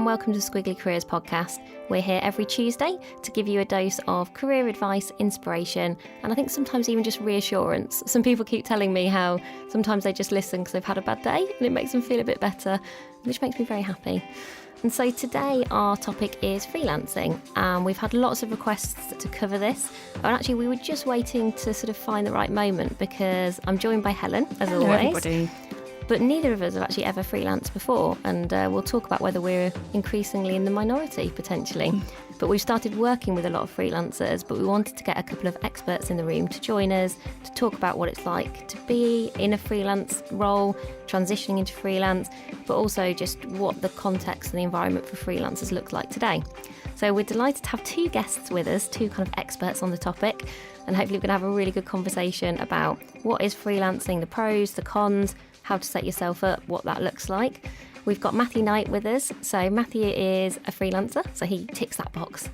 and welcome to Squiggly Careers podcast. We're here every Tuesday to give you a dose of career advice, inspiration, and I think sometimes even just reassurance. Some people keep telling me how sometimes they just listen because they've had a bad day and it makes them feel a bit better, which makes me very happy. And so today our topic is freelancing, and we've had lots of requests to cover this. And actually we were just waiting to sort of find the right moment because I'm joined by Helen, as Hello, always. Everybody. But neither of us have actually ever freelanced before, and we'll talk about whether we're increasingly in the minority, potentially. But we've started working with a lot of freelancers, but we wanted to get a couple of experts in the room to join us to talk about what it's like to be in a freelance role, transitioning into freelance, but also just what the context and the environment for freelancers looks like today. So we're delighted to have two guests with us, two kind of experts on the topic, and hopefully we're going to have a really good conversation about what is freelancing, the pros, the cons, how to set yourself up, what that looks like. We've got Matthew Knight with us. So Matthew is a freelancer, so he ticks that box.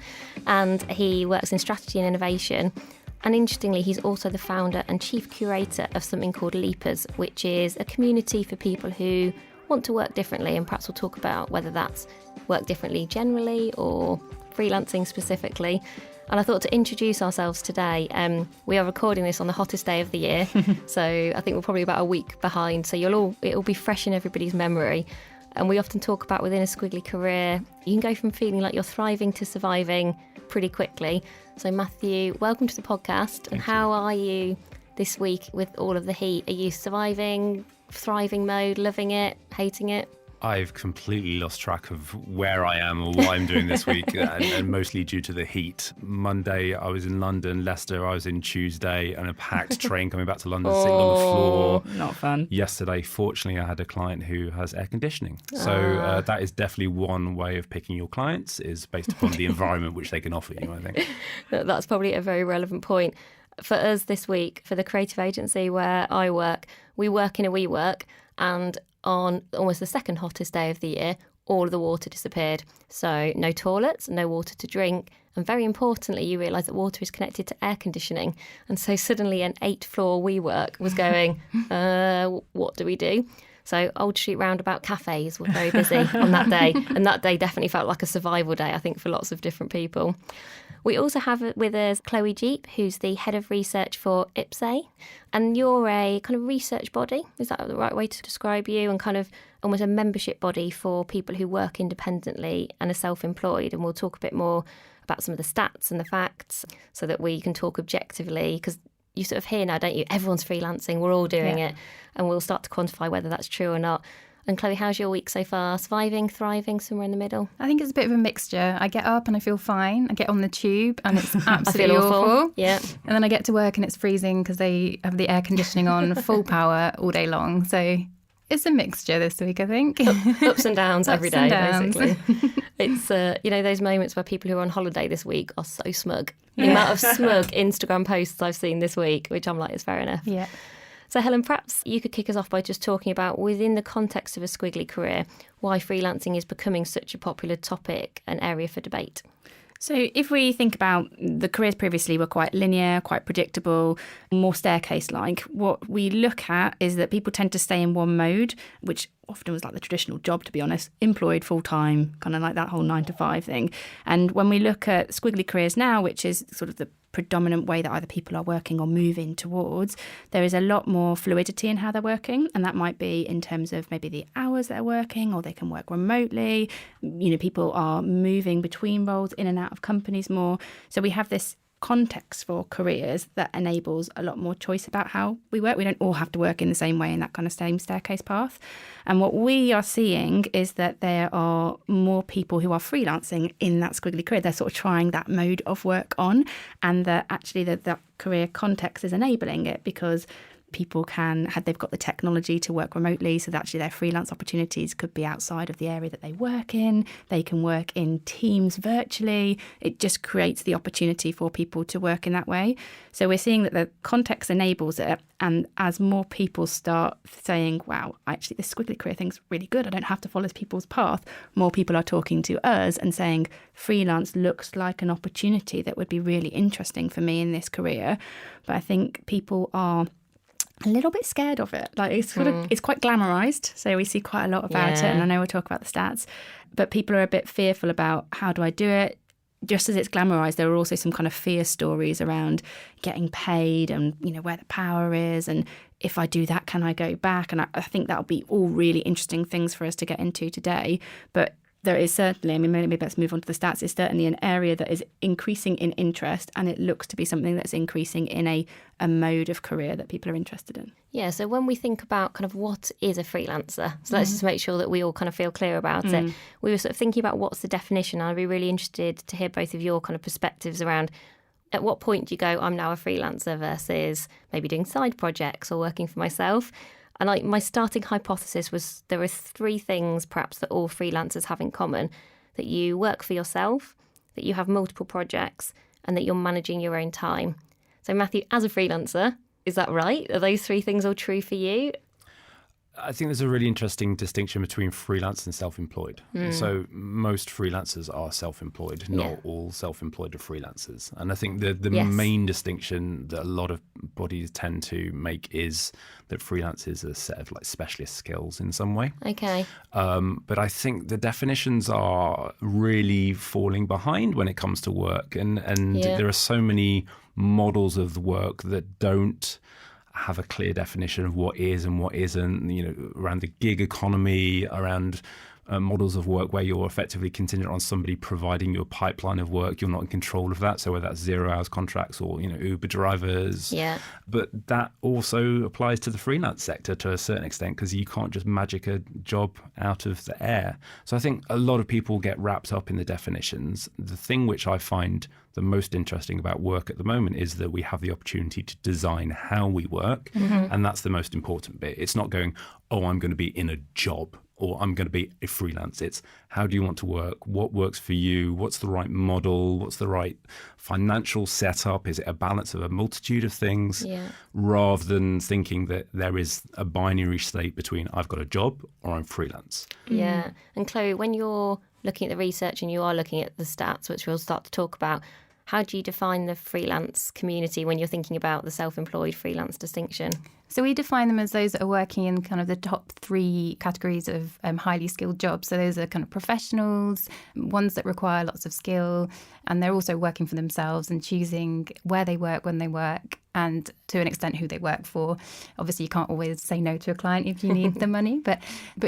And he works in strategy and innovation. And interestingly, he's also the founder and chief curator of something called Leapers, which is a community for people who want to work differently. And perhaps we'll talk about whether that's work differently generally or freelancing specifically. And I thought to introduce ourselves today, we are recording this on the hottest day of the year. So I think we're probably about a week behind. So it'll be fresh in everybody's memory. And we often talk about within a squiggly career, you can go from feeling like you're thriving to surviving pretty quickly. So Matthew, welcome to the podcast. And how are you this week with all of the heat? Are you surviving, thriving mode, loving it, hating it? I've completely lost track of where I am or what I'm doing this week, and mostly due to the heat. Monday, I was in London. Leicester, I was in Tuesday, and a packed train coming back to London, sitting on the floor. Not fun. Yesterday, fortunately, I had a client who has air conditioning. So that is definitely one way of picking your clients, is based upon the environment which they can offer you, I think. That's probably a very relevant point. For us this week, for the creative agency where I work, we work in a WeWork, and on almost the second hottest day of the year, all of the water disappeared. So no toilets, no water to drink. And very importantly, you realise that water is connected to air conditioning. And so suddenly an 8th-floor WeWork was going, what do we do? So Old Street Roundabout cafes were very busy on that day. And that day definitely felt like a survival day, I think, for lots of different people. We also have with us Chloe Jeep, who's the head of research for IPSE. And you're a kind of research body, is that the right way to describe you? And kind of almost a membership body for people who work independently and are self-employed. And we'll talk a bit more about some of the stats and the facts so that we can talk objectively, because you sort of hear now, don't you? Everyone's freelancing, we're all doing it. And we'll start to quantify whether that's true or not. And Chloe, how's your week so far? Surviving, thriving, somewhere in the middle? I think it's a bit of a mixture. I get up and I feel fine. I get on the tube and it's absolutely I feel awful. Yeah. And then I get to work and it's freezing because they have the air conditioning on full power all day long. So it's a mixture this week, I think. Ups and downs every day, basically. It's, those moments where people who are on holiday this week are so smug. The amount of smug Instagram posts I've seen this week, which I'm like, it's fair enough. Yeah. So Helen, perhaps you could kick us off by just talking about, within the context of a squiggly career, why freelancing is becoming such a popular topic and area for debate. So if we think about the careers previously were quite linear, quite predictable, more staircase-like, what we look at is that people tend to stay in one mode, which often was like the traditional job, to be honest, employed full-time, kind of like that whole 9-to-5 thing. And when we look at squiggly careers now, which is sort of the predominant way that either people are working or moving towards, there is a lot more fluidity in how they're working. And that might be in terms of maybe the hours they're working, or they can work remotely. You know, people are moving between roles, in and out of companies more. So we have this context for careers that enables a lot more choice about how we work. We don't all have to work in the same way in that kind of same staircase path. And what we are seeing is that there are more people who are freelancing in that squiggly career. They're sort of trying that mode of work on, and that actually that career context is enabling it because people they've got the technology to work remotely, so that actually their freelance opportunities could be outside of the area that they work in. They can work in teams virtually. It just creates the opportunity for people to work in that way. So we're seeing that the context enables it, and as more people start saying, wow, actually this squiggly career thing's really good, I don't have to follow people's path, more people are talking to us and saying freelance looks like an opportunity that would be really interesting for me in this career. But I think people are a little bit scared of it. Like it's quite glamorized. So we see quite a lot about it. And I know we'll talk about the stats, but people are a bit fearful about how do I do it? Just as it's glamorized, there are also some kind of fear stories around getting paid and, where the power is. And if I do that, can I go back? And I think that'll be all really interesting things for us to get into today. But there is certainly, maybe let's move on to the stats, it's certainly an area that is increasing in interest, and it looks to be something that's increasing in a mode of career that people are interested in. Yeah, so when we think about kind of what is a freelancer, so let's just make sure that we all kind of feel clear about it. We were sort of thinking about what's the definition. I'd be really interested to hear both of your kind of perspectives around at what point do you go, I'm now a freelancer versus maybe doing side projects or working for myself. And my starting hypothesis was there are 3 things perhaps that all freelancers have in common: that you work for yourself, that you have multiple projects, and that you're managing your own time. So Matthew, as a freelancer, is that right? Are those 3 things all true for you? I think there's a really interesting distinction between freelance and self-employed. So most freelancers are self-employed. Not all self-employed are freelancers. And I think the main distinction that a lot of bodies tend to make is that freelance is a set of specialist skills in some way. Okay. But I think the definitions are really falling behind when it comes to work. And there are so many models of work that don't have a clear definition of what is and what isn't, around the gig economy, around models of work where you're effectively contingent on somebody providing you a pipeline of work. You're not in control of that. So whether that's 0 hours contracts or, Uber drivers. Yeah. But that also applies to the freelance sector to a certain extent, because you can't just magic a job out of the air. So I think a lot of people get wrapped up in the definitions. The thing which I find the most interesting about work at the moment is that we have the opportunity to design how we work. And that's the most important bit. It's not going, I'm going to be in a job, or I'm going to be a freelance. It's how do you want to work? What works for you? What's the right model? What's the right financial setup? Is it a balance of a multitude of things? Rather than thinking that there is a binary state between I've got a job or I'm freelance. Yeah. And Chloe, when you're looking at the research and you are looking at the stats, which we'll start to talk about, how do you define the freelance community when you're thinking about the self-employed freelance distinction? So we define them as those that are working in kind of the top 3 categories of highly skilled jobs. So those are kind of professionals, ones that require lots of skill, and they're also working for themselves and choosing where they work, when they work, and to an extent who they work for. Obviously, you can't always say no to a client if you need the money. But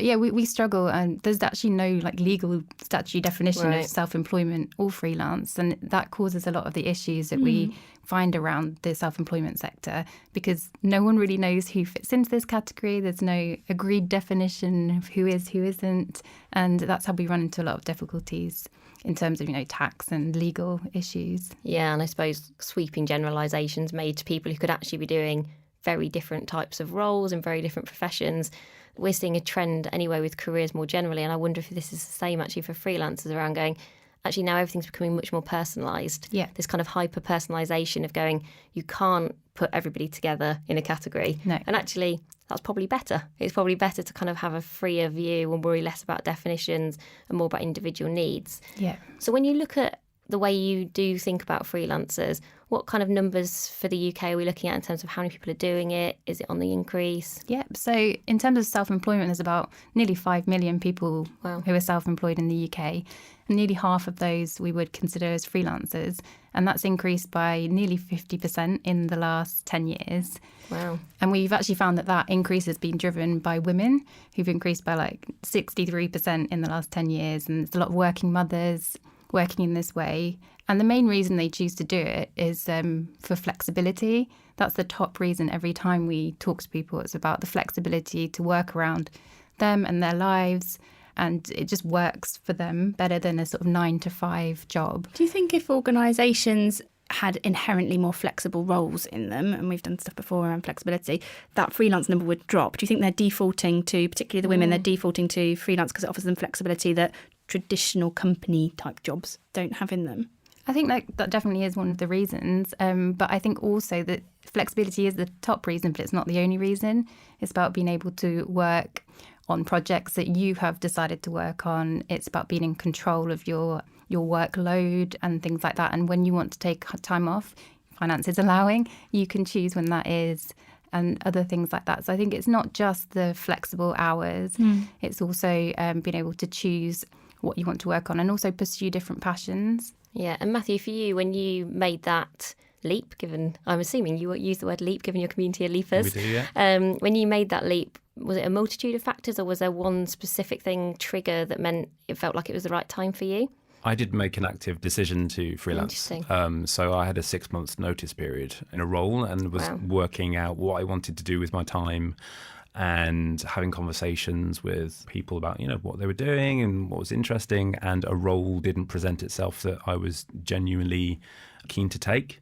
yeah, we struggle, and there's actually no legal statutory definition of self-employment or freelance. And that causes a lot of the issues that we find around the self-employment sector, because no one really knows who fits into this category. There's no agreed definition of who is, who isn't. And that's how we run into a lot of difficulties in terms of, tax and legal issues. Yeah, and I suppose sweeping generalisations made to people who could actually be doing very different types of roles in very different professions. We're seeing a trend anyway with careers more generally, and I wonder if this is the same actually for freelancers around going, actually now everything's becoming much more personalised. Yeah. This kind of hyper-personalisation of going, you can't put everybody together in a category. No. And actually, that's probably better. It's probably better to kind of have a freer view and worry less about definitions and more about individual needs. Yeah. So when you look at the way you do think about freelancers, what kind of numbers for the UK are we looking at in terms of how many people are doing it? Is it on the increase? Yeah, so in terms of self-employment, there's about nearly 5 million people who are self-employed in the UK. And nearly half of those we would consider as freelancers. And that's increased by nearly 50% in the last 10 years. Wow. And we've actually found that increase has been driven by women, who've increased by 63% in the last 10 years. And there's a lot of working mothers working in this way. And the main reason they choose to do it is for flexibility. That's the top reason every time we talk to people. It's about the flexibility to work around them and their lives. And it just works for them better than a sort of 9-to-5 job. Do you think if organisations had inherently more flexible roles in them, and we've done stuff before around flexibility, that freelance number would drop? Do you think they're defaulting to, particularly the women, they're defaulting to freelance because it offers them flexibility that traditional company type jobs don't have in them? I think that definitely is one of the reasons. But I think also that flexibility is the top reason, but it's not the only reason. It's about being able to work on projects that you have decided to work on. It's about being in control of your workload and things like that. And when you want to take time off, finances allowing, you can choose when that is. and other things like that. So I think it's not just the flexible hours, it's also being able to choose what you want to work on and also pursue different passions. Yeah, and Matthew, for you, when you made that leap, given, I'm assuming you use the word leap, given your community of leapers. We do, yeah. When you made that leap, was it a multitude of factors, or was there one specific trigger that meant it felt like it was the right time for you? I did make an active decision to freelance. So I had a 6 months notice period in a role and was working out what I wanted to do with my time and having conversations with people about, what they were doing and what was interesting. And a role didn't present itself that I was genuinely keen to take.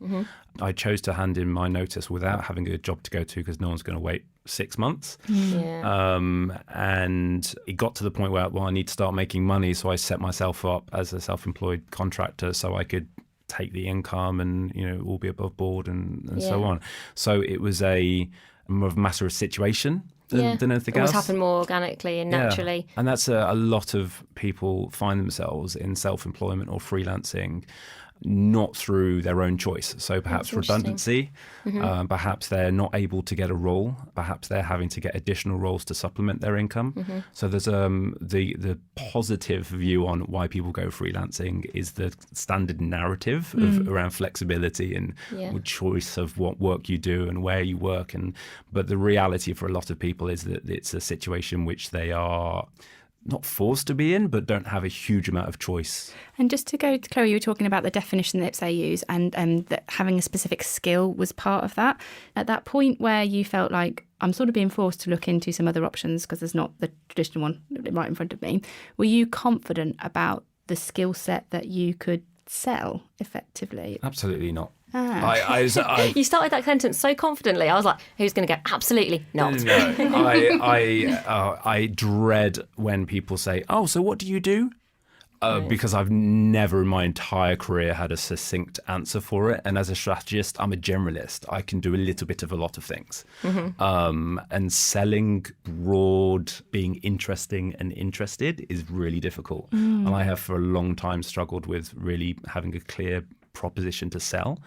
I chose to hand in my notice without having a job to go to because no one's going to wait 6 months. And it got to the point where, I need to start making money. So I set myself up as a self-employed contractor so I could take the income and, all be above board and so on. So it was more of a matter of situation than anything else. It happened more organically and naturally. And that's a lot of people find themselves in self-employment or freelancing not through their own choice. So perhaps redundancy, perhaps they're not able to get a role, perhaps they're having to get additional roles to supplement their income. So there's the positive view on why people go freelancing is the standard narrative around flexibility and choice of what work you do and where you work. But the reality for a lot of people is that it's a situation which they are not forced to be in, but don't have a huge amount of choice. And just to go to Chloe, you were talking about the definition that they use and that having a specific skill was part of that. At that point where you felt like, I'm sort of being forced to look into some other options because there's not the traditional one right in front of me, were you confident about the skill set that you could sell effectively? Absolutely not. You started that sentence so confidently. I was like, who's going to go? Absolutely not. No, I dread when people say, oh, so what do you do? Because I've never in my entire career had a succinct answer for it. And as a strategist, I'm a generalist. I can do a little bit of a lot of things. And selling broad, being interesting and interested is really difficult. And I have for a long time struggled with really having a clear proposition to sell.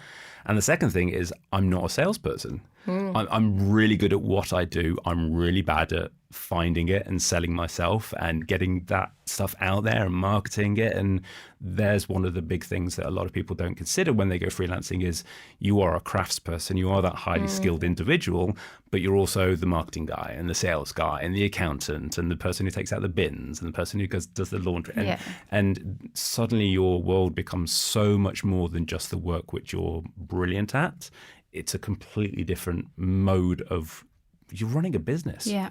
And the second thing is I'm not a salesperson. I'm really good at what I do. I'm really bad at finding it and selling myself and getting that stuff out there and marketing it. And there's one of the big things that a lot of people don't consider when they go freelancing is you are a craftsperson. You are that highly skilled individual, but you're also the marketing guy and the sales guy and the accountant and the person who takes out the bins and the person who does the laundry. And suddenly your world becomes so much more than just the work which you're brilliant at. It's a completely different mode of you're running a business. Yeah.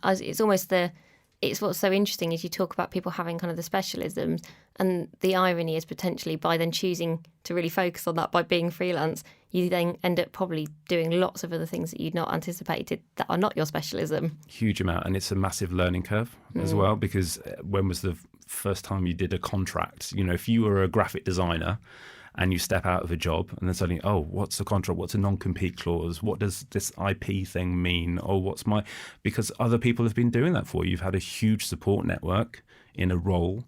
It's almost it's what's so interesting is you talk about people having kind of the specialisms, and the irony is potentially by then choosing to really focus on that by being freelance, you then end up probably doing lots of other things that you'd not anticipated that are not your specialism. Huge amount. And it's a massive learning curve as well, because when was the first time you did a contract? If you were a graphic designer and you step out of a job and then suddenly, what's the contract? What's a non-compete clause? What does this IP thing mean? Or because other people have been doing that for you. You've had a huge support network in a role,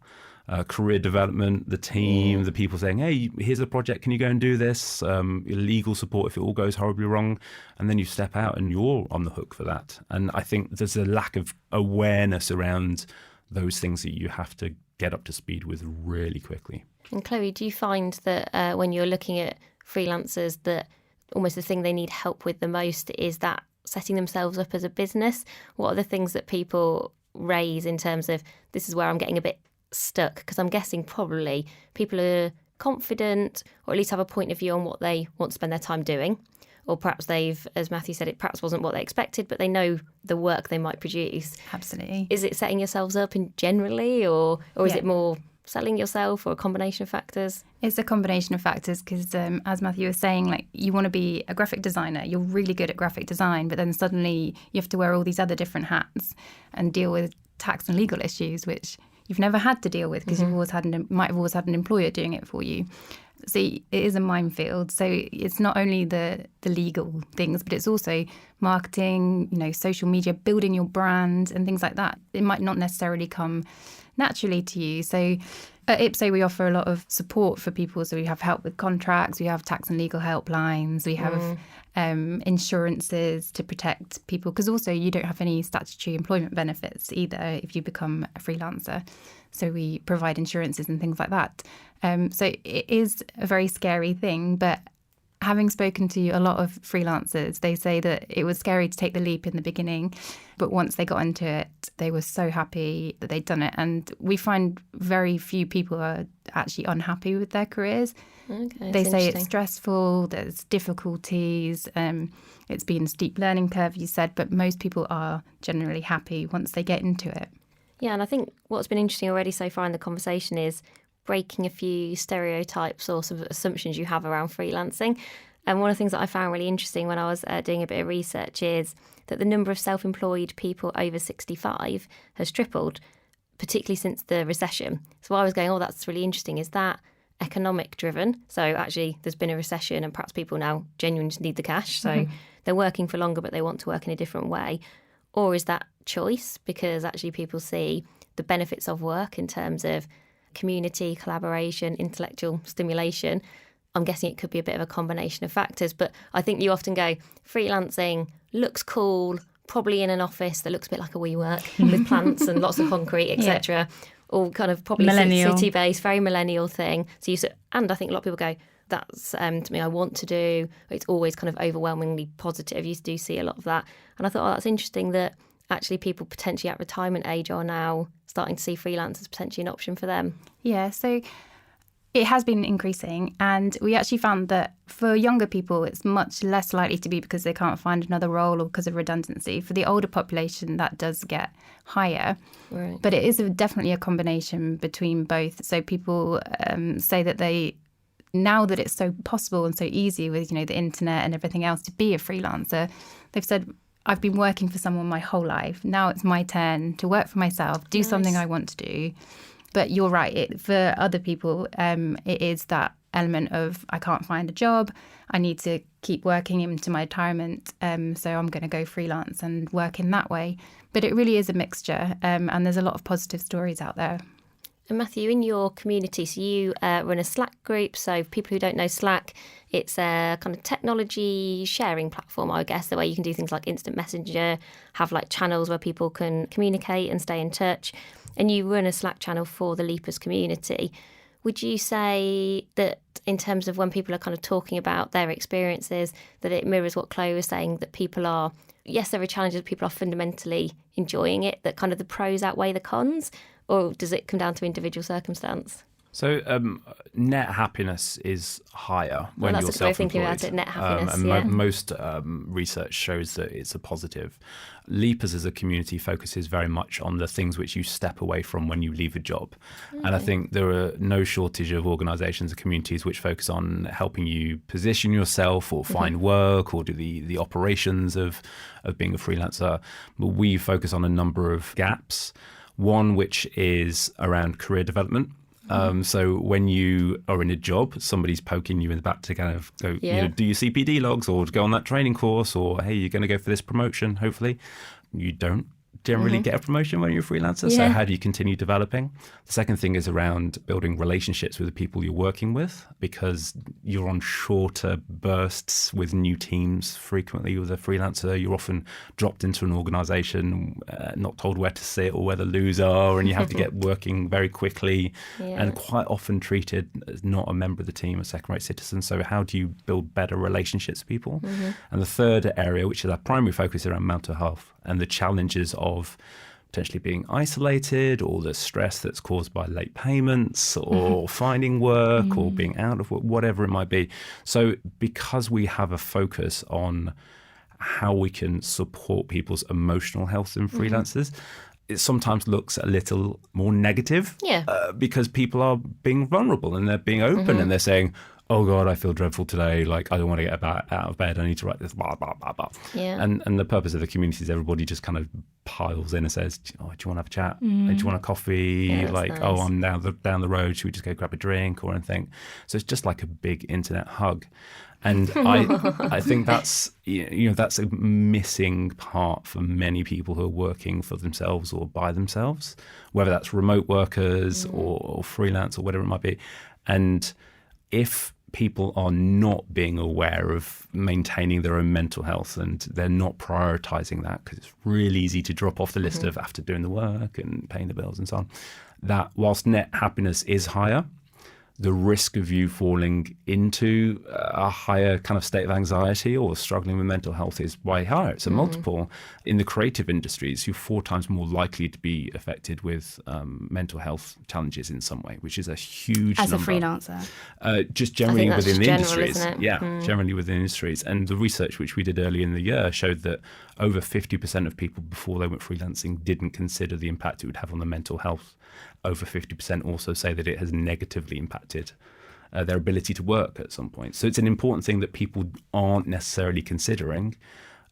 career development, the team, the people saying, hey, here's a project. Can you go and do this? Legal support if it all goes horribly wrong. And then you step out and you're on the hook for that. And I think there's a lack of awareness around those things that you have to get up to speed with really quickly. And Chloe, do you find that when you're looking at freelancers that almost the thing they need help with the most is that setting themselves up as a business? What are the things that people raise in terms of this is where I'm getting a bit stuck? Because I'm guessing probably people are confident or at least have a point of view on what they want to spend their time doing. Or perhaps they've, as Matthew said, it perhaps wasn't what they expected, but they know the work they might produce. Absolutely. Is it setting yourselves up generally or is it more selling yourself or a combination of factors? It's a combination of factors because as Matthew was saying, like you want to be a graphic designer, you're really good at graphic design, but then suddenly you have to wear all these other different hats and deal with tax and legal issues, which you've never had to deal with because you might have always had an employer doing it for you. So it is a minefield. So it's not only the legal things, but it's also marketing, social media, building your brand and things like that. It might not necessarily come naturally to you. So at Ipso, we offer a lot of support for people. So we have help with contracts, we have tax and legal helplines, we have insurances to protect people, because also you don't have any statutory employment benefits either if you become a freelancer. So we provide insurances and things like that. So it is a very scary thing, but having spoken to a lot of freelancers, they say that it was scary to take the leap in the beginning, but once they got into it, they were so happy that they'd done it. And we find very few people are actually unhappy with their careers. Okay, they say it's stressful, there's difficulties, it's been a steep learning curve, you said, but most people are generally happy once they get into it. Yeah, and I think what's been interesting already so far in the conversation is breaking a few stereotypes or sort of assumptions you have around freelancing. And one of the things that I found really interesting when I was doing a bit of research is that the number of self-employed people over 65 has tripled, particularly since the recession. So I was going, oh, that's really interesting. Is that economic driven? So actually there's been a recession and perhaps people now genuinely need the cash. So they're working for longer, but they want to work in a different way. Or is that choice? Because actually people see the benefits of work in terms of community, collaboration, intellectual stimulation. I'm guessing it could be a bit of a combination of factors, but I think you often go, freelancing looks cool, probably in an office that looks a bit like a WeWork with plants and lots of concrete, etc. All kind of probably city-based, very millennial thing. And I think a lot of people go, that's something I want to do. It's always kind of overwhelmingly positive. You do see a lot of that. And I thought, that's interesting that actually people potentially at retirement age are now starting to see freelance as potentially an option for them. Yeah, so it has been increasing, and we actually found that for younger people it's much less likely to be because they can't find another role or because of redundancy. For the older population that does get higher, right. But it is definitely a combination between both. So people say that now that it's so possible and so easy with the internet and everything else to be a freelancer, they've said, I've been working for someone my whole life. Now it's my turn to work for myself, do something I want to do. But you're right. For other people, it is that element of I can't find a job. I need to keep working into my retirement. So I'm going to go freelance and work in that way. But it really is a mixture. And there's a lot of positive stories out there. And Matthew, in your community, so you run a Slack group. So for people who don't know Slack, it's a kind of technology sharing platform, I guess, the way you can do things like instant messenger, have like channels where people can communicate and stay in touch. And you run a Slack channel for the Leapers community. Would you say that in terms of when people are kind of talking about their experiences, that it mirrors what Chloe was saying, that people are, yes, there are challenges, people are fundamentally enjoying it, that kind of the pros outweigh the cons? Or does it come down to individual circumstance? So net happiness is higher when you're self-employed. That's a good way of thinking about it, net happiness, most research shows that it's a positive. Leapers as a community focuses very much on the things which you step away from when you leave a job. Okay. And I think there are no shortage of organisations and communities which focus on helping you position yourself or find work or do the operations of being a freelancer. But we focus on a number of gaps. One which is around career development. So when you are in a job, somebody's poking you in the back to kind of go, do your CPD logs or to go on that training course or, hey, you're going to go for this promotion, hopefully. You don't generally get a promotion when you're a freelancer. So how do you continue developing? The second thing is around building relationships with the people you're working with, because you're on shorter bursts with new teams. Frequently with a freelancer, you're often dropped into an organisation, not told where to sit or where the loos are, and you have to get working very quickly and quite often treated as not a member of the team, a second-rate citizen. So how do you build better relationships with people? And the third area, which is our primary focus, around mental health and the challenges of potentially being isolated or the stress that's caused by late payments or finding work or being out of work, whatever it might be. So because we have a focus on how we can support people's emotional health in freelancers, it sometimes looks a little more negative because people are being vulnerable and they're being open and they're saying, oh God, I feel dreadful today. Like, I don't want to get out of bed. I need to write this, blah, blah, blah, blah. Yeah. And the purpose of the community is everybody just kind of piles in and says, oh, do you want to have a chat? Do you want a coffee? Yeah, like, nice. oh, I'm down the road. Should we just go grab a drink or anything? So it's just like a big internet hug. And I think that's, that's a missing part for many people who are working for themselves or by themselves, whether that's remote workers or freelance or whatever it might be. And if people are not being aware of maintaining their own mental health and they're not prioritizing that, because it's really easy to drop off the list of after doing the work and paying the bills and so on, that whilst net happiness is higher, the risk of you falling into a higher kind of state of anxiety or struggling with mental health is way higher. It's a multiple. In the creative industries, you're 4 times more likely to be affected with mental health challenges in some way, which is a huge As number. a freelancer? Just generally that's within the general, industries. isn't it? Yeah, generally within industries. And the research which we did earlier in the year showed that over 50% of people before they went freelancing didn't consider the impact it would have on their mental health. Over 50% also say that it has negatively impacted their ability to work at some point. So it's an important thing that people aren't necessarily considering.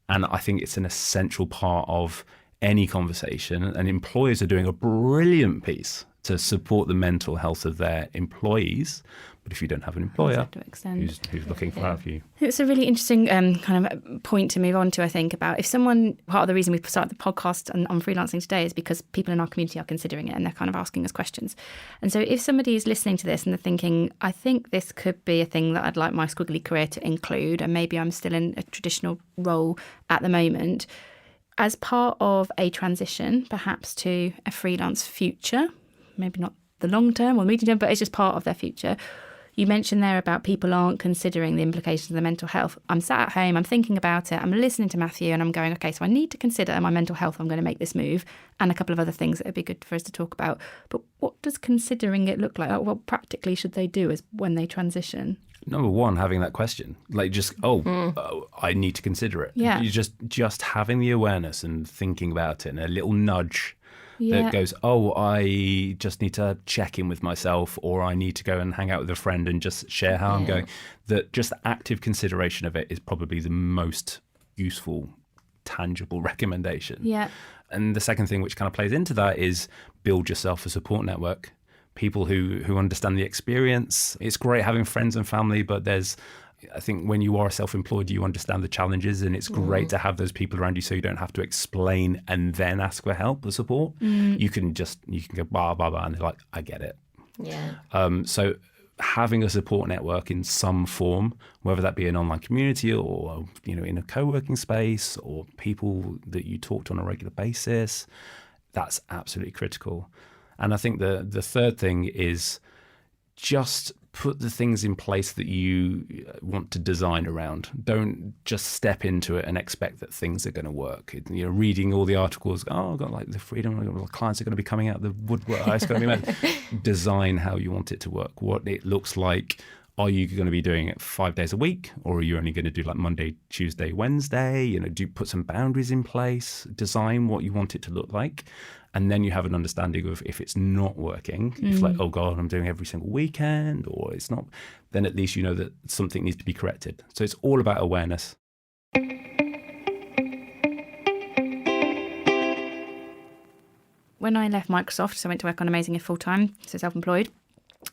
And I think it's an essential part of any conversation. And employers are doing a brilliant piece to support the mental health of their employees. But if you don't have an employer who's looking for out for you. It's a really interesting kind of point to move on to, I think, about if someone, part of the reason we started the podcast on freelancing today is because people in our community are considering it and they're kind of asking us questions. And so if somebody is listening to this and they're thinking, I think this could be a thing that I'd like my squiggly career to include, and maybe I'm still in a traditional role at the moment, as part of a transition, perhaps to a freelance future, maybe not the long term or medium term, but it's just part of their future. You mentioned there about people aren't considering the implications of their mental health. I'm sat at home, I'm thinking about it, I'm listening to Matthew and I'm going, okay, so I need to consider my mental health. I'm going to make this move and a couple of other things that would be good for us to talk about. But what does considering it look like? What practically should they do as when they transition? Number one, having that question, like just, I need to consider it. Yeah. You just having the awareness and thinking about it and a little nudge Yeah. that goes, I just need to check in with myself, or I need to go and hang out with a friend and just share how I'm going. That just active consideration of it is probably the most useful, tangible recommendation. Yeah. And the second thing which kind of plays into that is build yourself a support network. People who understand the experience. It's great having friends and family, but I think when you are self-employed, you understand the challenges, and it's great to have those people around you so you don't have to explain and then ask for help or support. You can go blah, blah, blah, and they're like, I get it. Yeah. So having a support network in some form, whether that be an online community or, in a co-working space or people that you talk to on a regular basis, that's absolutely critical. And I think the third thing is just put the things in place that you want to design around. Don't just step into it and expect that things are going to work. Reading all the articles, I've got like the freedom, clients are going to be coming out the woodwork. It's going to be mad. Design how you want it to work, what it looks like. Are you going to be doing it 5 days a week, or are you only going to do like Monday, Tuesday, Wednesday? Do put some boundaries in place, design what you want it to look like. And then you have an understanding of if it's not working, if like, oh God, I'm doing every single weekend, or it's not, then at least you know that something needs to be corrected. So it's all about awareness. When I left Microsoft, so I went to work on Amazing If full-time, so self-employed,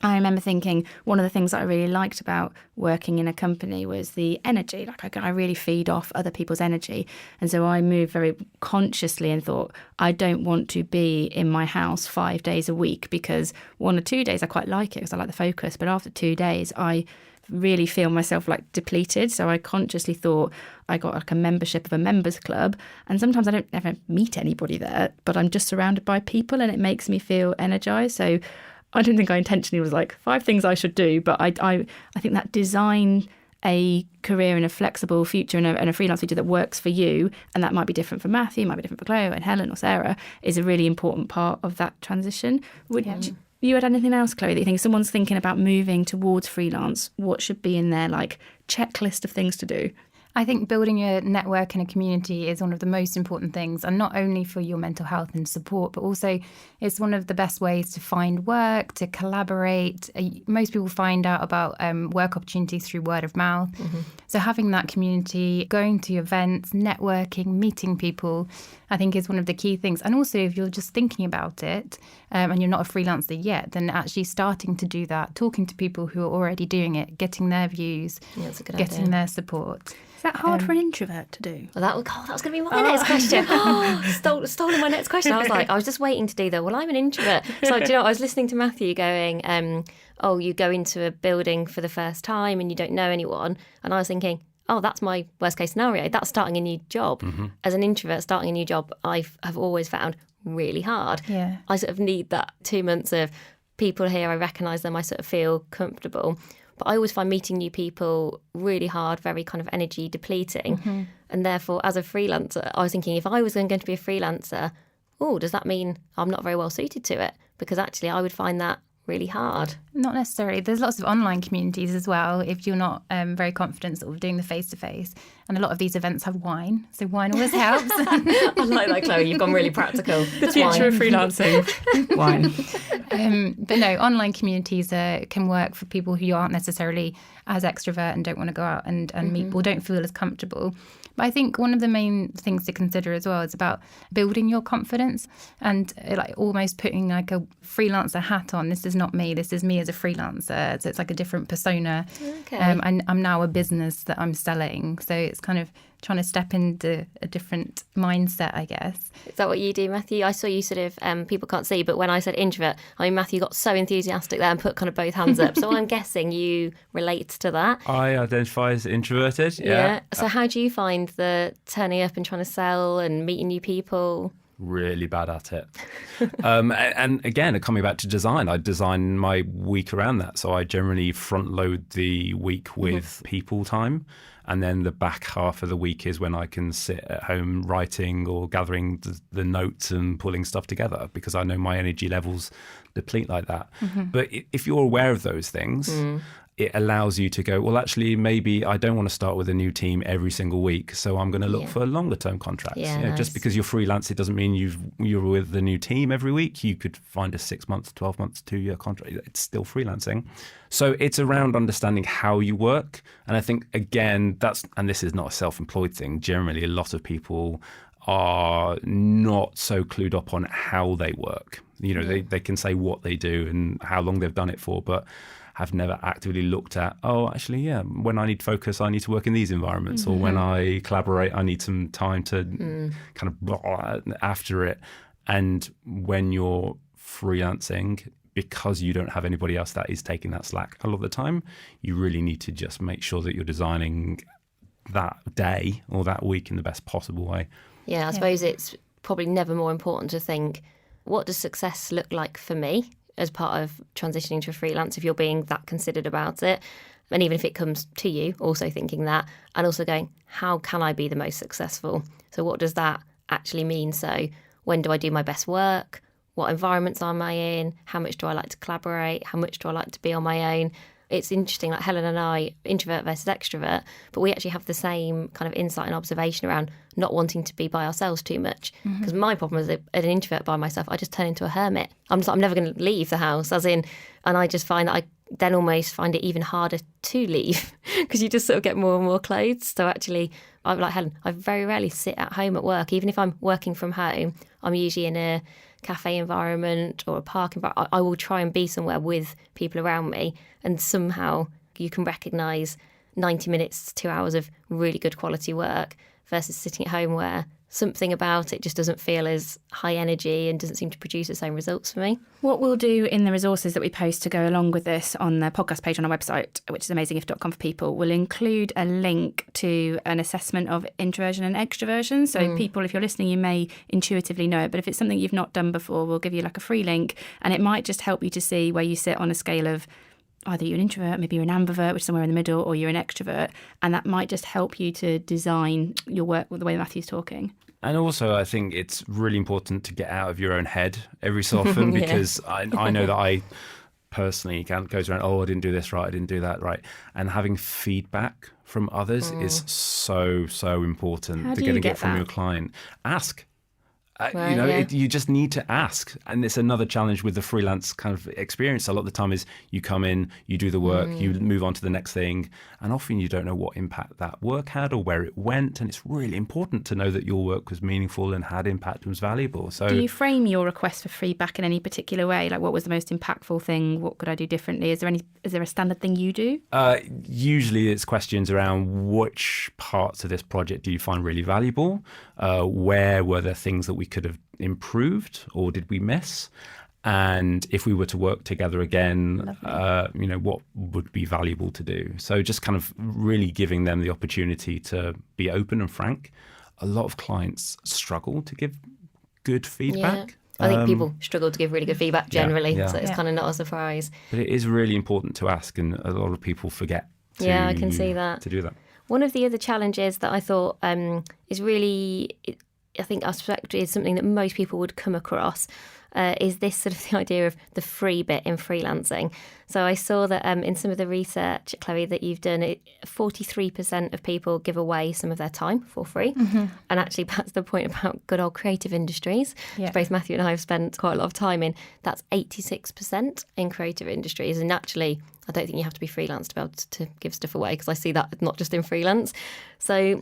I remember thinking one of the things that I really liked about working in a company was the energy. Like I really feed off other people's energy. And so I moved very consciously and thought, I don't want to be in my house 5 days a week, because 1 or 2 days I quite like it because I like the focus. But after 2 days, I really feel myself like depleted. So I consciously thought I got like a membership of a members club, and sometimes I don't ever meet anybody there, but I'm just surrounded by people and it makes me feel energized. So I don't think I intentionally was like 5 things I should do, but I think that design a career in a flexible future and a freelance future that works for you, and that might be different for Matthew, might be different for Chloe and Helen or Sarah, is a really important part of that transition. Would you add anything else, Chloe, that you think if someone's thinking about moving towards freelance, what should be in their like checklist of things to do? I think building a network and a community is one of the most important things, and not only for your mental health and support, but also it's one of the best ways to find work, to collaborate. Most people find out about work opportunities through word of mouth. So having that community, going to events, networking, meeting people, I think is one of the key things. And also if you're just thinking about it and you're not a freelancer yet, then actually starting to do that, talking to people who are already doing it, getting their views, that's a good getting idea. their support. Is that hard for an introvert to do? Well, that was going to be my next question. Stolen my next question. I was just waiting to do that. Well, I'm an introvert. So, do you know, I was listening to Matthew going, you go into a building for the first time and you don't know anyone. And I was thinking, that's my worst case scenario. That's starting a new job. As an introvert, starting a new job, I have always found really hard. Yeah. I sort of need that 2 months of people here. I recognise them. I sort of feel comfortable. But I always find meeting new people really hard, very kind of energy depleting. And therefore, as a freelancer, I was thinking if I was going to be a freelancer, does that mean I'm not very well suited to it? Because actually I would find that really hard. Not necessarily. There's lots of online communities as well if you're not very confident sort of doing the face-to-face. And a lot of these events have wine, so wine always helps. I like that, Chloe. You've gone really practical. The future of freelancing. Wine. But no, online communities can work for people who aren't necessarily as extrovert and don't want to go out and meet or don't feel as comfortable. But I think one of the main things to consider as well is about building your confidence and like almost putting like a freelancer hat on. This is not me. This is me as a freelancer. So it's like a different persona. Okay. And I'm now a business that I'm selling. So it's kind of trying to step into a different mindset, I guess. Is that what you do, Matthew? I saw you sort of, people can't see, but when I said introvert, Matthew got so enthusiastic there and put kind of both hands up. So I'm guessing you relate to that. I identify as introverted, yeah. So how do you find the turning up and trying to sell and meeting new people? Really bad at it. And again, coming back to design, I design my week around that. So I generally front load the week with people time. And then the back half of the week is when I can sit at home writing or gathering the notes and pulling stuff together because I know my energy levels deplete like that. But if you're aware of those things, it allows you to go, well, actually, maybe I don't want to start with a new team every single week. So I'm going to look for longer term contracts. Nice. Just because you're freelance, it doesn't mean you're with the new team every week. You could find a 6 months, 12 months, 2 year contract. It's still freelancing. So it's around understanding how you work. And I think, again, and this is not a self-employed thing. Generally, a lot of people are not so clued up on how they work. They can say what they do and how long they've done it for, but have never actively looked at, when I need focus, I need to work in these environments, or when I collaborate, I need some time to kind of after it. And when you're freelancing, because you don't have anybody else that is taking that slack a lot of the time, you really need to just make sure that you're designing that day or that week in the best possible way. Yeah, I suppose it's probably never more important to think, what does success look like for me as part of transitioning to a freelance, if you're being that considered about it? And even if it comes to you, also thinking that, and also going, how can I be the most successful? So what does that actually mean? So when do I do my best work? What environments am I in? How much do I like to collaborate? How much do I like to be on my own? It's interesting, like Helen and I, introvert versus extrovert, but we actually have the same kind of insight and observation around not wanting to be by ourselves too much. Because my problem is as an introvert by myself, I just turn into a hermit. I'm never going to leave the house, and I just find that I then almost find it even harder to leave because you just sort of get more and more clothes. So actually, I'm like Helen, I very rarely sit at home at work. Even if I'm working from home, I'm usually in a cafe environment or a park environment. I will try and be somewhere with people around me, and somehow you can recognise 90 minutes, 2 hours of really good quality work versus sitting at home where something about it just doesn't feel as high energy and doesn't seem to produce the same results for me. What we'll do in the resources that we post to go along with this on the podcast page on our website, which is amazingif.com for people, we'll include a link to an assessment of introversion and extroversion. So people, if you're listening, you may intuitively know it, but if it's something you've not done before, we'll give you like a free link, and it might just help you to see where you sit on a scale of either you're an introvert, maybe you're an ambivert, which is somewhere in the middle, or you're an extrovert. And that might just help you to design your work with the way Matthew's talking. And also, I think it's really important to get out of your own head every so often because I know that personally goes around, oh, I didn't do this right, I didn't do that right. And having feedback from others is so important. How do Getting you get it from that? your client. Ask. Right, yeah. You just need to ask. And it's another challenge with the freelance kind of experience. A lot of the time is you come in, you do the work, you move on to the next thing. And often you don't know what impact that work had or where it went. And it's really important to know that your work was meaningful and had impact and was valuable. So Do you frame your request for feedback in any particular way? Like, what was the most impactful thing? What could I do differently? Is there a standard thing you do? Usually it's questions around which parts of this project do you find really valuable? Where were there things that we could have improved or did we miss? And if we were to work together again, what would be valuable to do? So just kind of really giving them the opportunity to be open and frank. A lot of clients struggle to give good feedback. I think people struggle to give really good feedback generally, so it's kind of not a surprise. But it is really important to ask, and a lot of people forget I can see that. to do that. One of the other challenges that I thought is really, I think I suspect is something that most people would come across, is this sort of the idea of the free bit in freelancing. So I saw that in some of the research, Chloe, that you've done, 43% of people give away some of their time for free. And actually that's the point about good old creative industries, which both Matthew and I have spent quite a lot of time in. That's 86% in creative industries. And actually, I don't think you have to be freelance to be able to give stuff away, because I see that not just in freelance. So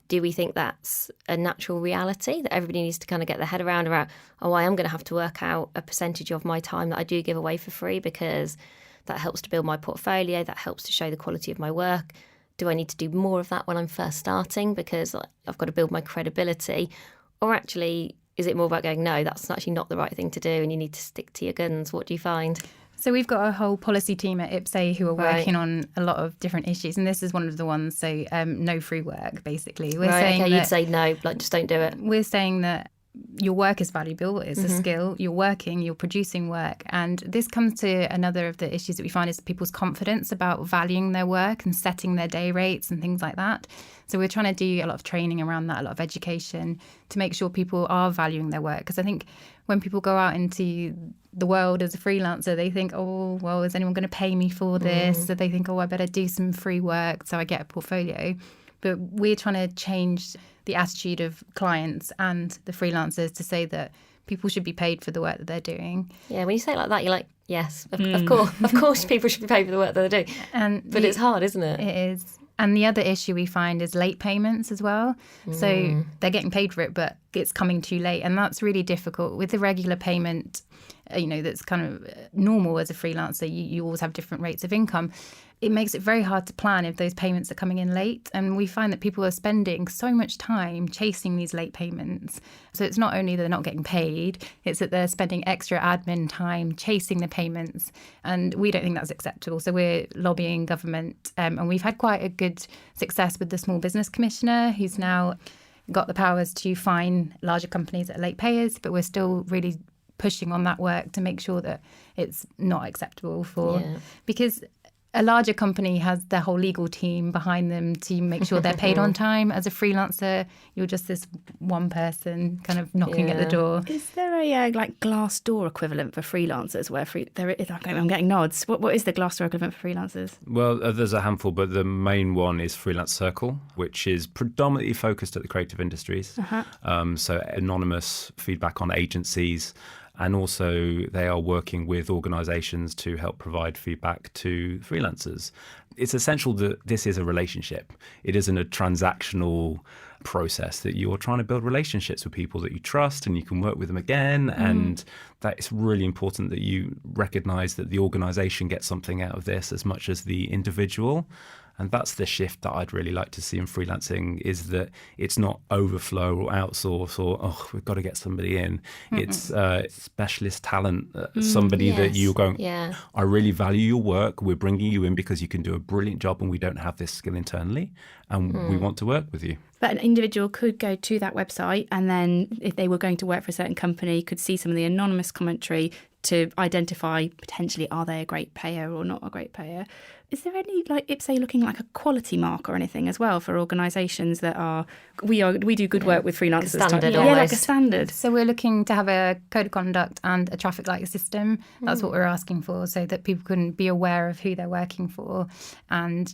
do we think that's a natural reality that everybody needs to kind of get their head around about, I am going to have to work out a percentage of my time that I do give away for free because that helps to build my portfolio, that helps to show the quality of my work? Do I need to do more of that when I'm first starting because I've got to build my credibility? Or actually, is it more about going, no, that's actually not the right thing to do and you need to stick to your guns? What do you find? So we've got a whole policy team at IPSE who are working on a lot of different issues, and this is one of the ones. So no free work, basically. We're saying you'd say no, like just don't do it. We're saying that your work is valuable, it's a skill, you're working, you're producing work. And this comes to another of the issues that we find is people's confidence about valuing their work and setting their day rates and things like that. So we're trying to do a lot of training around that, a lot of education to make sure people are valuing their work. Because I think when people go out into the world as a freelancer, they think, oh, well, is anyone going to pay me for this? So they think, I better do some free work so I get a portfolio. But we're trying to change the attitude of clients and the freelancers to say that people should be paid for the work that they're doing. Yeah, when you say it like that, you're like, yes, of course people should be paid for the work that they're doing. But it's hard, isn't it? It is. And the other issue we find is late payments as well. So they're getting paid for it, but it's coming too late. And that's really difficult. With the regular payment, that's kind of normal as a freelancer. You always have different rates of income. It makes it very hard to plan if those payments are coming in late. And we find that people are spending so much time chasing these late payments. So it's not only that they're not getting paid, it's that they're spending extra admin time chasing the payments. And we don't think that's acceptable. So we're lobbying government. And we've had quite a good success with the Small Business Commissioner, who's now got the powers to fine larger companies that are late payers. But we're still really pushing on that work to make sure that it's not acceptable because a larger company has their whole legal team behind them to make sure they're paid on time. As a freelancer, you're just this one person kind of knocking at the door. Is there a Glassdoor equivalent for freelancers where there is? I'm getting nods. What is the Glassdoor equivalent for freelancers? Well, there's a handful, but the main one is Freelance Circle, which is predominantly focused at the creative industries. So anonymous feedback on agencies. And also they are working with organisations to help provide feedback to freelancers. It's essential that this is a relationship. It isn't a transactional process, that you're trying to build relationships with people that you trust and you can work with them again. And that it's really important that you recognise that the organisation gets something out of this as much as the individual. And that's the shift that I'd really like to see in freelancing, is that it's not overflow or outsource or, we've got to get somebody in. It's specialist talent, somebody that you're going, I really value your work. We're bringing you in because you can do a brilliant job and we don't have this skill internally and we want to work with you. But an individual could go to that website and then if they were going to work for a certain company, could see some of the anonymous commentary, to identify potentially are they a great payer or not a great payer. Is there any like IPSE looking like a quality mark or anything as well for organisations that we do good work with freelancers? Like a standard like a almost. standard. So we're looking to have a code of conduct and a traffic light system. That's what we're asking for, so that people can be aware of who they're working for and,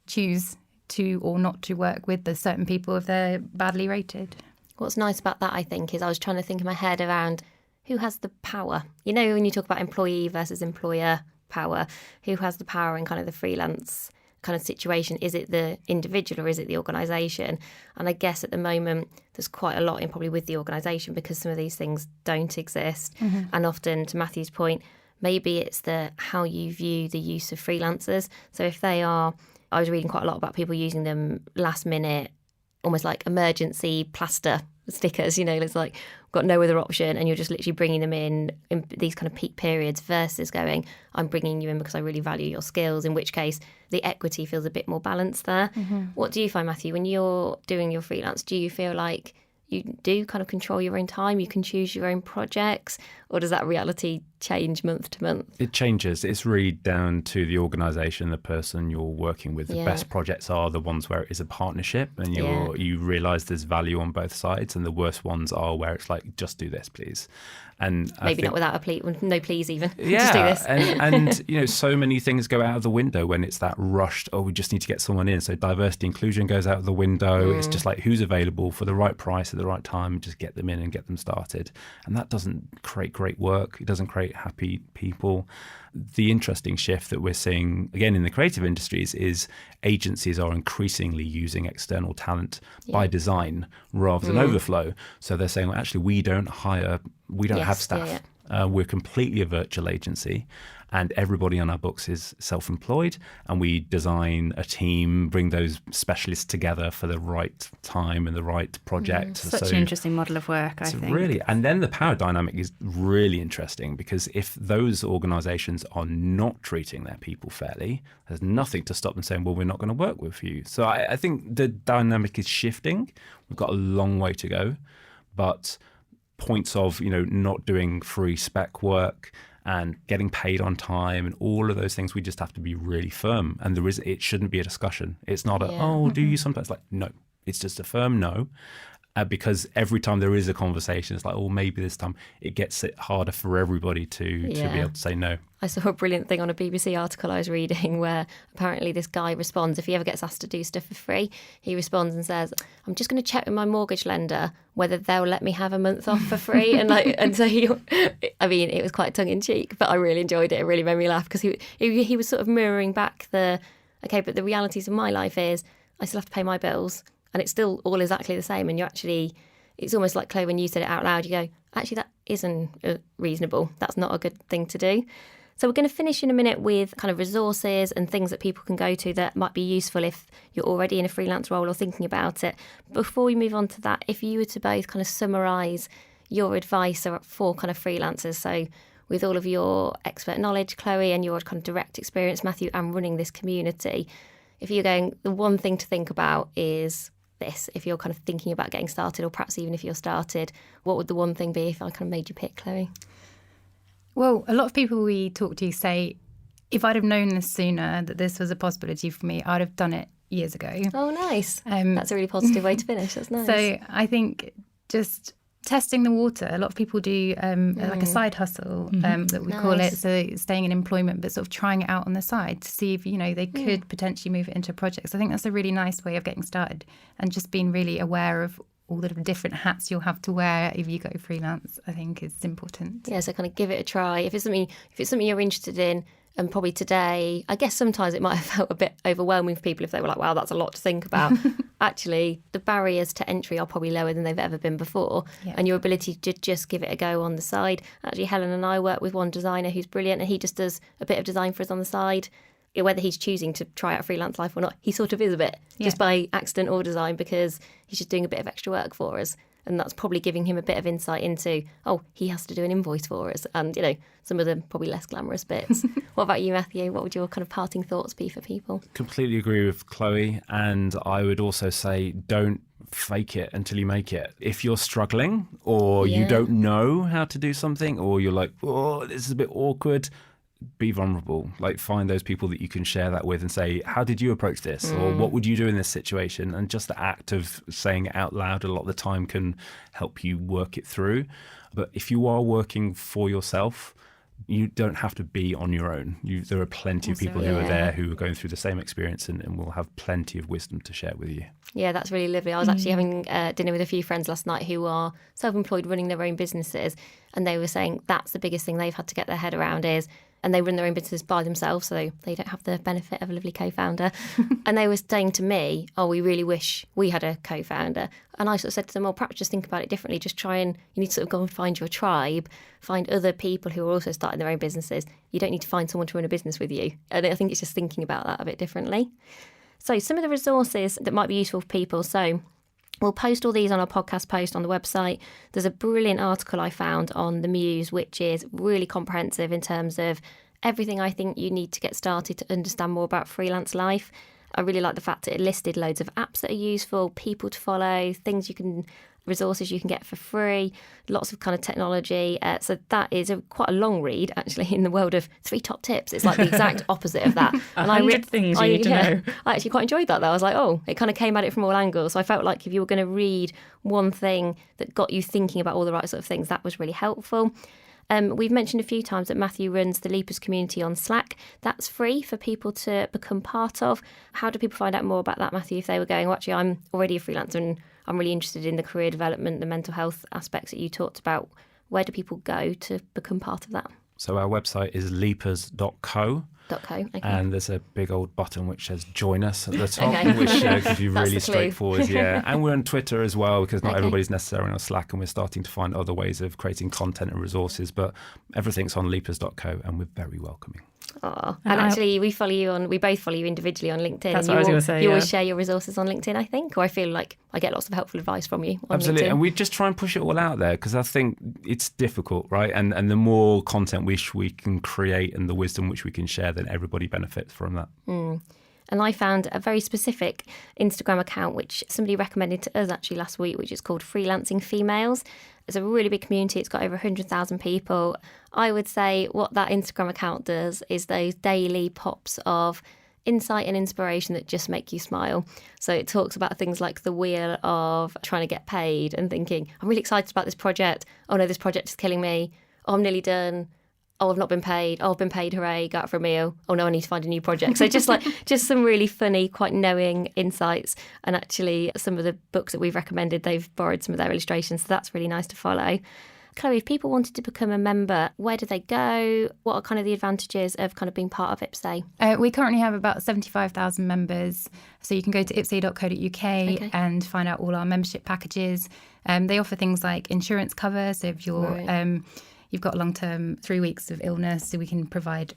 choose to or not to work with the certain people if they're badly rated. What's nice about that, I think, is I was trying to think in my head around who has the power. When you talk about employee versus employer power, who has the power in kind of the freelance kind of situation? Is it the individual or is it the organisation? And I guess at the moment there's quite a lot in probably with the organisation because some of these things don't exist. And often, to Matthew's point, maybe it's how you view the use of freelancers. So if they are, I was reading quite a lot about people using them last minute, almost like emergency plaster stickers, it's like got no other option and you're just literally bringing them in these kind of peak periods versus going, I'm bringing you in because I really value your skills, in which case the equity feels a bit more balanced there. What do you find, Matthew, when you're doing your freelance? Do you feel like you do kind of control your own time, you can choose your own projects, or does that reality change month to month? It changes. It's really down to the organisation, the person you're working with. The best projects are the ones where it is a partnership and you realise there's value on both sides, and the worst ones are where it's like, just do this, please. And maybe not without a plea, no please even. Yeah, just do this. and so many things go out of the window when it's that rushed, we just need to get someone in. So diversity, inclusion goes out of the window. It's just like who's available for the right price at the right time, just get them in and get them started. And that doesn't create great work. It doesn't create happy people. The interesting shift that we're seeing, again, in the creative industries is agencies are increasingly using external talent by design rather than overflow. So they're saying, well, actually, we don't have staff. We're completely a virtual agency and everybody on our books is self-employed, and we design a team, bring those specialists together for the right time and the right project. Such an interesting model of work, I think. Really, and then the power dynamic is really interesting, because if those organisations are not treating their people fairly, there's nothing to stop them saying, well, we're not going to work with you. So I think the dynamic is shifting. We've got a long way to go, but points of not doing free spec work and getting paid on time and all of those things, we just have to be really firm. And it shouldn't be a discussion. It's not do you sometimes? Like, no, it's just a firm no. Because every time there is a conversation, it's like, maybe this time it gets it harder for everybody to be able to say no. I saw a brilliant thing on a BBC article I was reading where apparently this guy responds, if he ever gets asked to do stuff for free, he responds and says, I'm just going to check with my mortgage lender whether they'll let me have a month off for free. And so it was quite tongue in cheek, but I really enjoyed it. It really made me laugh because he was sort of mirroring back but the realities of my life is I still have to pay my bills. And it's still all exactly the same. And it's almost like, Chloe, when you said it out loud, you go, actually, that isn't reasonable. That's not a good thing to do. So we're going to finish in a minute with kind of resources and things that people can go to that might be useful if you're already in a freelance role or thinking about it. Before we move on to that, if you were to both kind of summarise your advice for kind of freelancers, so with all of your expert knowledge, Chloe, and your kind of direct experience, Matthew, and running this community, if you're going, the one thing to think about is this, if you're kind of thinking about getting started, or perhaps even if you're started, what would the one thing be if I kind of made you pick, Chloe? Well, a lot of people we talk to say, if I'd have known this sooner, that this was a possibility for me, I'd have done it years ago. Oh, nice. That's a really positive way to finish. That's nice. So I think just testing the water. A lot of people do like a side hustle that we call it. So staying in employment, but sort of trying it out on the side to see if, they could potentially move it into projects. I think that's a really nice way of getting started, and just being really aware of all the different hats you'll have to wear if you go freelance, I think is important. Yeah, so kind of give it a try. If it's something you're interested in, and probably today, I guess sometimes it might have felt a bit overwhelming for people if they were like, wow, that's a lot to think about. Actually, the barriers to entry are probably lower than they've ever been before. Yeah. And your ability to just give it a go on the side. Actually, Helen and I work with one designer who's brilliant, and he just does a bit of design for us on the side. Whether he's choosing to try out freelance life or not, he sort of is a bit, just by accident or design, because he's just doing a bit of extra work for us. And that's probably giving him a bit of insight into, he has to do an invoice for us. And, some of the probably less glamorous bits. What about you, Matthew? What would your kind of parting thoughts be for people? Completely agree with Chloe. And I would also say, don't fake it until you make it. If you're struggling or you don't know how to do something, or you're like, oh, this is a bit awkward, be vulnerable. Like, find those people that you can share that with and say, how did you approach this? Or what would you do in this situation? And just the act of saying it out loud a lot of the time can help you work it through. But if you are working for yourself, you don't have to be on your own. There are plenty of people who are there who are going through the same experience and will have plenty of wisdom to share with you. Yeah, that's really lovely. I was actually having dinner with a few friends last night who are self-employed, running their own businesses, and they were saying that's the biggest thing they've had to get their head around is, and they run their own business by themselves, so they don't have the benefit of a lovely co-founder. And they were saying to me, oh, we really wish we had a co-founder. And I sort of said to them, well, perhaps just think about it differently. Just try and, you need to sort of go and find your tribe, find other people who are also starting their own businesses. You don't need to find someone to run a business with you. And I think it's just thinking about that a bit differently. So some of the resources that might be useful for people. So we'll post all these on our podcast post on the website. There's a brilliant article I found on the Muse, which is really comprehensive in terms of everything I think you need to get started to understand more about freelance life. I really like the fact that it listed loads of apps that are useful, people to follow, resources you can get for free, lots of kind of technology. So that is quite a long read, actually, in the world of 3 top tips. It's like the exact opposite of that. 100 things you need to know. I actually quite enjoyed that, though. I was like, oh, it kind of came at it from all angles. So I felt like if you were going to read one thing that got you thinking about all the right sort of things, that was really helpful. We've mentioned a few times that Matthew runs the Leapers community on Slack. That's free for people to become part of. How do people find out more about that, Matthew, if they were going, well, actually, I'm already a freelancer and I'm really interested in the career development, the mental health aspects that you talked about. Where do people go to become part of that? So our website is leapers.co. Okay. And there's a big old button which says join us at the top, which gives you really straightforward. Yeah. And we're on Twitter as well, because not everybody's necessarily on Slack, and we're starting to find other ways of creating content and resources. But everything's on leapers.co, and we're very welcoming. Oh, and actually, we both follow you individually on LinkedIn. That's what I was going to say. You always share your resources on LinkedIn, I think, or I feel like I get lots of helpful advice from you on Absolutely. LinkedIn. And we just try and push it all out there, because I think it's difficult, right? And the more content we can create and the wisdom which we can share, then everybody benefits from that. And I found a very specific Instagram account, which somebody recommended to us actually last week, which is called Freelancing Females. It's a really big community. It's got over 100,000 people. I would say what that Instagram account does is those daily pops of insight and inspiration that just make you smile. So it talks about things like the wheel of trying to get paid and thinking, I'm really excited about this project. Oh no, this project is killing me. Oh, I'm nearly done. Oh, I've not been paid. Oh, I've been paid. Hooray, go out for a meal. Oh no, I need to find a new project. So just some really funny, quite knowing insights. And actually some of the books that we've recommended, they've borrowed some of their illustrations. So that's really nice to follow. Chloe, if people wanted to become a member, where do they go? What are kind of the advantages of kind of being part of IPSE? We currently have about 75,000 members. So you can go to ipse.co.uk and find out all our membership packages. They offer things like insurance cover. So if you're... You've got long-term 3 weeks of illness, so we can provide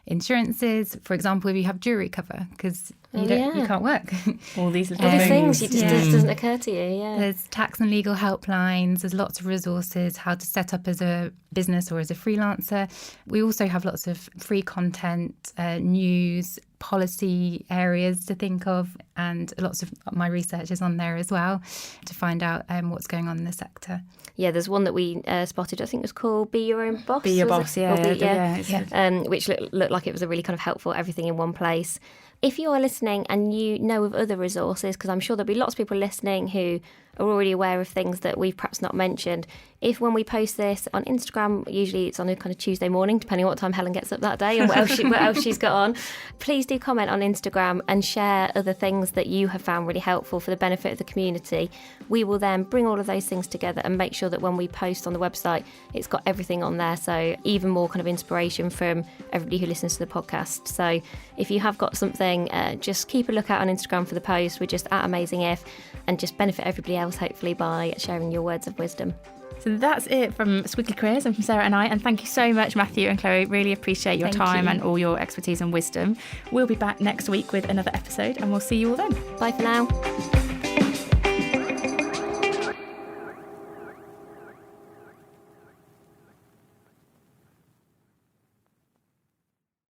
insurances. For example, if you have jury cover, because you can't work. All these little things. It just doesn't occur to you, yeah. There's tax and legal helplines. There's lots of resources, how to set up as a business or as a freelancer. We also have lots of free content, news, policy areas to think of, and lots of my research is on there as well to find out what's going on in the sector. Yeah, there's one that we spotted, I think it was called Be Your Own Boss. Be Your Boss, which looked like it was a really kind of helpful, everything in one place. If you are listening and you know of other resources, because I'm sure there'll be lots of people listening who are already aware of things that we've perhaps not mentioned, if when we post this on Instagram, usually it's on a kind of Tuesday morning, depending on what time Helen gets up that day and what else she's got on, please do comment on Instagram and share other things that you have found really helpful for the benefit of the community. We will then bring all of those things together and make sure that when we post on the website, it's got everything on there. So even more kind of inspiration from everybody who listens to the podcast. So if you have got something, just keep a lookout on Instagram for the post. We're just at AmazingIf, and just benefit everybody else, hopefully, by sharing your words of wisdom. So that's it from Squiggly Careers and from Sarah and I. And thank you so much, Matthew and Chloe. Really appreciate your time and all your expertise and wisdom. We'll be back next week with another episode, and we'll see you all then. Bye for now.